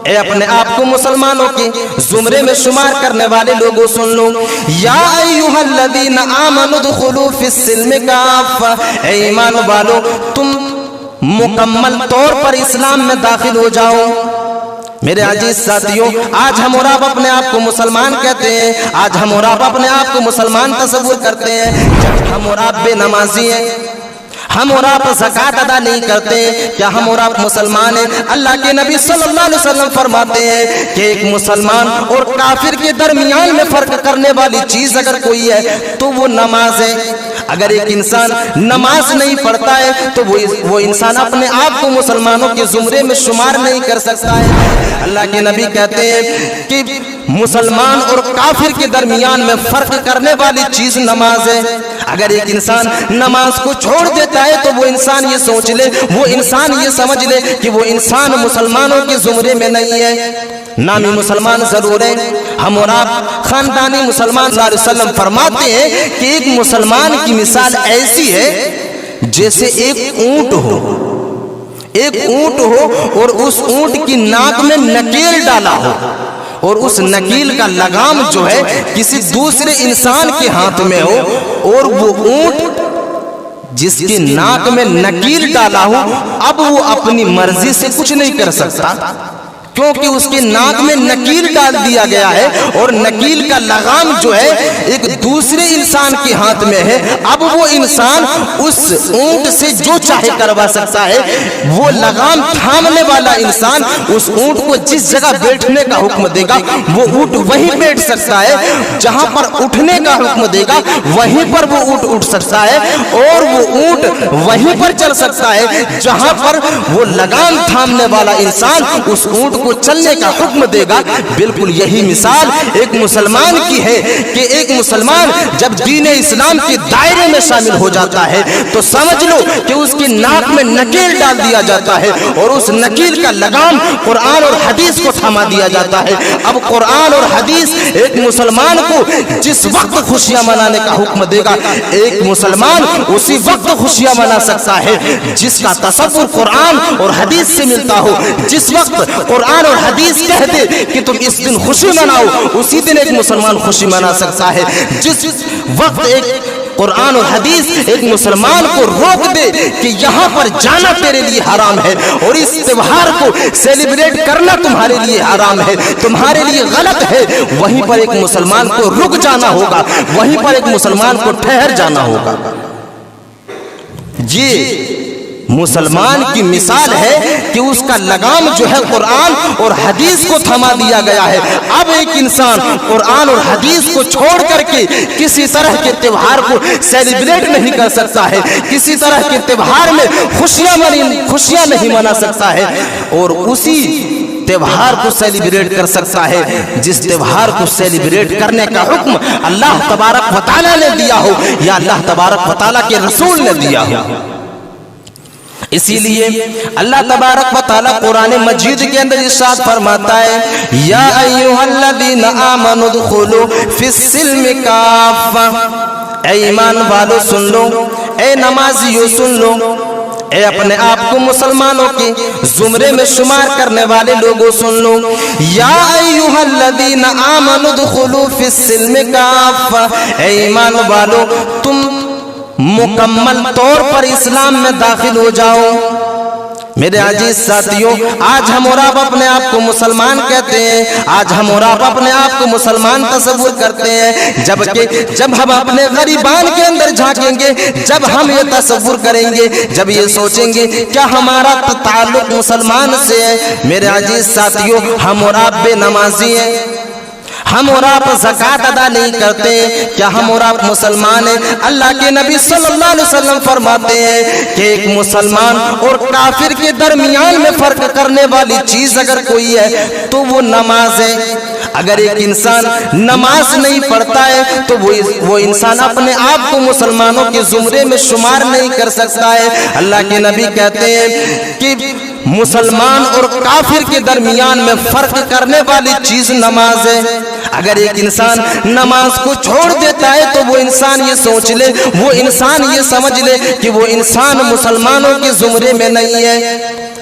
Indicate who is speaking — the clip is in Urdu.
Speaker 1: اے اپنے آپ کو مسلمانوں کے زمرے میں شمار کرنے والے لوگوں سن لو، یا ایھا الذین آمنوا ادخلوا فی السلم کافہ، اے ایمان والو تم مکمل طور پر اسلام میں داخل ہو جاؤ۔ میرے عزیز ساتھیوں، آج ہم اور آپ اپنے آپ کو مسلمان کہتے ہیں، آج ہم اور آپ اپنے آپ کو مسلمان تصور کرتے ہیں، جب ہم اور آپ بے نمازی ہیں، ہم اور آپ زکوٰۃ ادا نہیں کرتے، کیا ہم اور آپ مسلمان ہیں؟ اللہ کے نبی صلی اللہ علیہ وسلم فرماتے ہیں کہ ایک مسلمان اور کافر کے درمیان میں فرق کرنے والی چیز اگر کوئی ہے تو وہ نماز ہے۔ اگر ایک انسان نماز نہیں پڑھتا ہے تو وہ انسان اپنے آپ کو مسلمانوں کے زمرے میں شمار نہیں کر سکتا ہے۔ اللہ کے نبی کہتے ہیں کہ مسلمان اور کافر کے درمیان میں فرق کرنے والی چیز نماز ہے۔ اگر ایک انسان نماز کو چھوڑ دیتا ہے تو وہ انسان یہ سوچ لے، وہ انسان یہ سمجھ لے کہ وہ انسان مسلمانوں کے زمرے میں نہیں ہے، نامی مسلمان ضرور ہے۔ ہم اور آپ خاندانی مسلمان صلی اللہ علیہ وسلم فرماتے ہیں کہ ایک مسلمان کی مثال ایسی ہے جیسے ایک اونٹ ہو، ایک اونٹ ہو اور اس اونٹ کی ناک میں نکیل ڈالا ہو، اور اس نکیل کا لگام جو ہے کسی دوسرے انسان کے ہاتھ میں ہو، اور وہ اونٹ جس کی ناک میں نکیل ڈالا ہو اب وہ اپنی مرضی سے کچھ نہیں کر سکتا، کیونکہ اس کے ناک میں نکیل ڈال دیا گیا ہے، اور نکیل کا لگام جو ہے ایک دوسرے انسان کے ہاتھ میں ہے۔ اب وہ انسان اس اونٹ سے جو چاہے کروا سکتا ہے، وہ لگام تھامنے والا انسان اس اونٹ کو جس جگہ بیٹھنے کا حکم دے گا وہ اونٹ وہیں بیٹھ سکتا ہے، جہاں پر اٹھنے کا حکم دے گا وہیں پر وہ اونٹ اٹھ سکتا ہے، اور وہ اونٹ وہیں پر چل سکتا ہے جہاں پر وہ لگام تھامنے والا انسان اس اونٹ کو چلنے کا حکم دے گا۔ بالکل یہی مثال ایک مسلمان کی ہے کہ ایک مسلمان جب دین اسلام کے دائرے میں شامل ہو جاتا ہے تو سمجھ لو کہ اس کی ناک میں نکیل ڈال دیا جاتا ہے، اور اس نکیل کا لگام قرآن اور حدیث کو تھما دیا جاتا ہے۔ اب قرآن اور حدیث ایک مسلمان کو جس وقت خوشیاں منانے کا حکم دے گا، ایک مسلمان اسی وقت خوشیاں منا سکتا ہے جس کا تصور قرآن اور حدیث سے ملتا ہو۔ جس وقت قرآن اور حدیث کہہ دے کہ تم اس دن خوشی مناؤ، اسی دن ایک مسلمان خوشی منا سکتا ہے۔ جس وقت ایک قرآن اور حدیث ایک مسلمان کو روک دے کہ یہاں پر جانا تیرے لیے حرام ہے اور اس تہوار کو سیلیبریٹ کرنا تمہارے لیے حرام ہے، تمہارے لیے غلط ہے، وہیں پر ایک مسلمان کو رک جانا ہوگا، وہیں پر ایک مسلمان کو ٹھہر جانا ہوگا۔ یہ مسلمان کی مثال ہے کہ اس کا لگام جو ہے قرآن اور حدیث کو تھما دیا گیا ہے۔ اب ایک انسان قرآن اور حدیث کو چھوڑ کر کے کسی طرح کے تہوار کو سیلیبریٹ نہیں کر سکتا ہے، کسی طرح کے تہوار میں خوشیاں نہیں منا سکتا ہے، اور اسی تہوار کو سیلیبریٹ کر سکتا ہے جس تہوار کو سیلیبریٹ کرنے کا حکم اللہ تبارک و تعالیٰ نے دیا ہو یا اللہ تبارک و تعالیٰ کے رسول نے دیا ہو۔ اسی لیے اللہ تبارک و تعالیٰ قرآن مجید کے اندر ارشاد فرماتا ہے، یا ایھا الذین آمنوا ادخلوا فی السلم کافہ، اے ایمان والو سن لو، اے نمازیو سن لو، اے اپنے آپ کو مسلمانوں کے زمرے میں شمار کرنے والے لوگوں سن لو، یا ایھا الذین آمنوا ادخلوا فی السلم کافہ، اے ایمان والو تم مکمل طور پر اسلام میں داخل ہو جاؤ۔ میرے عزیز ساتھیوں، آج ہم اور آپ اپنے آپ کو مسلمان کہتے ہیں، آج ہم اور آپ اپنے آپ کو مسلمان تصور کرتے ہیں، جبکہ جب ہم اپنے غریبان کے اندر جھانکیں گے، جب ہم یہ تصور کریں گے، جب یہ سوچیں گے کیا ہمارا تعلق مسلمان سے ہے، میرے عزیز ساتھیوں ہم اور آپ بے نمازی ہیں، ہم اور آپ زکوٰۃ ادا نہیں کرتے، کیا ہم اور آپ مسلمان ہیں؟ اللہ کے نبی صلی اللہ علیہ وسلم فرماتے ہیں کہ ایک مسلمان اور کافر کے درمیان میں فرق کرنے والی چیز اگر کوئی ہے تو وہ نماز ہے۔ اگر ایک انسان نماز نہیں پڑھتا ہے تو وہ انسان اپنے آپ کو مسلمانوں کے زمرے میں شمار نہیں کر سکتا ہے۔ اللہ کے نبی کہتے ہیں کہ مسلمان اور کافر کے درمیان میں فرق کرنے والی چیز نماز ہے۔ اگر ایک انسان نماز کو چھوڑ دیتا ہے تو وہ انسان یہ سوچ لے، وہ انسان یہ سمجھ لے کہ وہ انسان مسلمانوں کے زمرے میں نہیں ہے۔